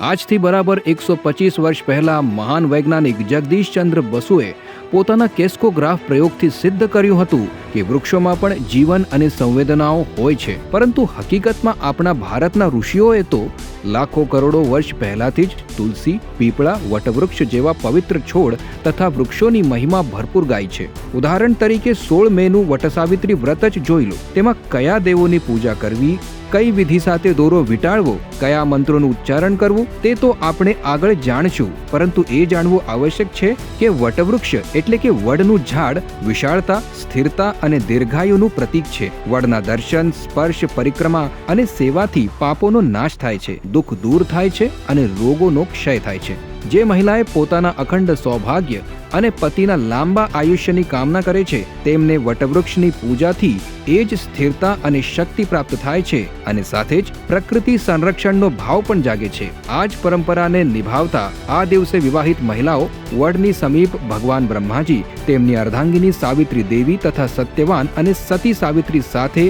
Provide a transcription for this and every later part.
આજથી બરાબર 125 વર્ષ પહેલા મહાન વૈજ્ઞાનિક જગદીશચંદ્ર બસુએ પોતાના કેસ્કોગ્રાફ પ્રયોગથી સિદ્ધ કર્યું હતું કે વૃક્ષોમાં પણ જીવન અને સંવેદનાઓ હોય છે. પરંતુ હકીકતમાં આપણા ભારતના ઋષિઓએ તો લાખો કરોડો વર્ષ પહેલાથી જ તુલસી, પીપળા, વટવૃક્ષ જેવા પવિત્ર છોડ તથા વૃક્ષોની મહિમા ભરપૂર ગાઈ છે. ઉદાહરણ તરીકે 16 મેનું વટસાવિત્રી વ્રત જ જોઈ લો. તેમાં કયા દેવોની પૂજા કરવી, કઈ વિધિ સાથે દોરો વીંટાળવો, કયા મંત્રોનું ઉચ્ચારણ કરવું તે તો આપણે આગળ જાણશું. પરંતુ એ જાણવું આવશ્યક છે કે વટવૃક્ષ એટલે કે વડનું ઝાડ વિશાળતા, સ્થિરતા અને દીર્ઘાયુનું પ્રતીક છે. વડના દર્શન, સ્પર્શ, પરિક્રમા અને સેવાથી પાપોનો નાશ થાય છે, દુઃખ દૂર થાય છે અને રોગોનો ક્ષય થાય છે. જે મહિલાએ પોતાના અખંડ સૌભાગ્ય અને પતિના લાંબા આયુષ્યની કામના કરે છે તેમને વટવૃક્ષની પૂજાથી એ જ સ્થિરતા અને શક્તિ પ્રાપ્ત થાય છે અને સાથે જ પ્રકૃતિ સંરક્ષણનો ભાવ પણ જાગે છે. આ જ પરંપરાને નિભાવતા આ દિવસે વિવાહિત મહિલાઓ વડની સમીપ ભગવાન બ્રહ્માજી, તેમની અર્ધાંગિની સાવિત્રી દેવી તથા સત્યવાન અને સતી સાવિત્રી સાથે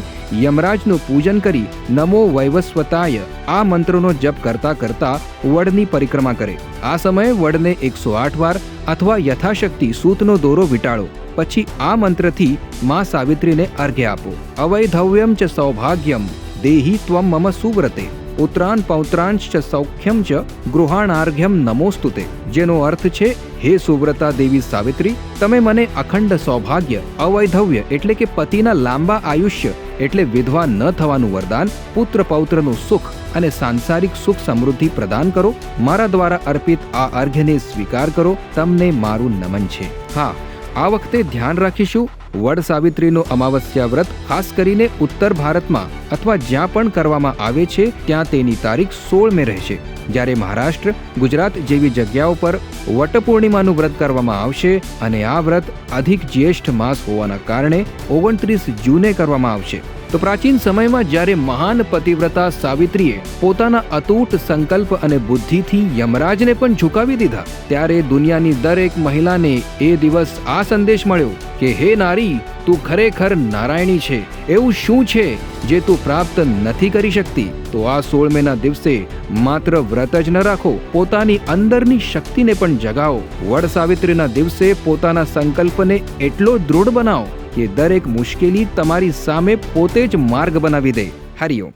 યમરાજનું પૂજન કરી નમો વૈવસ્વતાય આ મંત્રનો જપ કરતા કરતા વડની પરિક્રમા કરે. આ સમયે વડને 108 વાર અથવા યથાશક્તિ સૂતનો દોરો વીંટાળો. પછી આ મંત્રથી માં સાવિત્રીને અર્ઘ્ય આપો. અવૈધવ્યમ ચ સૌભાગ્યમ દેહી ત્વમ મમ સુવ્રતે પુત્રાન પૌત્રાંશ્ચ સૌખ્યમ ચ ગૃહાણાર્ઘ્યમ નમોસ્તુતે. જેનો અર્થ છે, હે સુવ્રતા દેવી સાવિત્રી, તમે મને અખંડ સૌભાગ્ય, અવૈધવ્ય એટલે કે પતિના લાંબા આયુષ્ય એટલે વિધવા ન થવાનું વરદાન, પુત્ર પૌત્રનું સુખ અને સાંસારિક સુખ સમૃદ્ધિ પ્રદાન કરો. મારા દ્વારા અર્પિત આ અર્ઘ્યને સ્વીકાર કરો. તમને મારું નમન છે. હા, આ વખતે ધ્યાન રાખીશું, વડ સાવિત્રીનું અમાવસ્યા વ્રત ખાસ કરીને ઉત્તર ભારતમાં અથવા જ્યાં પણ કરવામાં આવે છે ત્યાં તેની તારીખ 16 મે રહેશે. જ્યારે મહારાષ્ટ્ર, ગુજરાત જેવી જગ્યાઓ પર વટપૂર્ણિમાનું વ્રત કરવામાં આવશે અને આ વ્રત અધિક જ્યેષ્ઠ માસ હોવાના કારણે 29 જૂને કરવામાં આવશે. તો પ્રાચીન સમયમાં જ્યારે મહાન પતિવ્રતા સાવિત્રીએ પોતાના અતૂટ સંકલ્પ અને બુદ્ધિથી યમરાજને પણ ઝુકાવી દીધા, ત્યારે દુનિયાની દરેક મહિલાને એ દિવસ આ સંદેશ મળ્યો કે હે નારી, તું ખરેખર નારાયણી છે. એવું શું છે જે તું પ્રાપ્ત નથી કરી શકતી? તો આ 16 મેના દિવસે માત્ર વ્રત જ ન રાખો, પોતાની અંદરની શક્તિને પણ જગાવો. વડ સાવિત્રીના દિવસે પોતાના સંકલ્પને એટલો દૃઢ બનાવો કે દરેક મુશ્કેલી તમારી સામે પોતે જ માર્ગ બનાવી દે. હરિઓમ.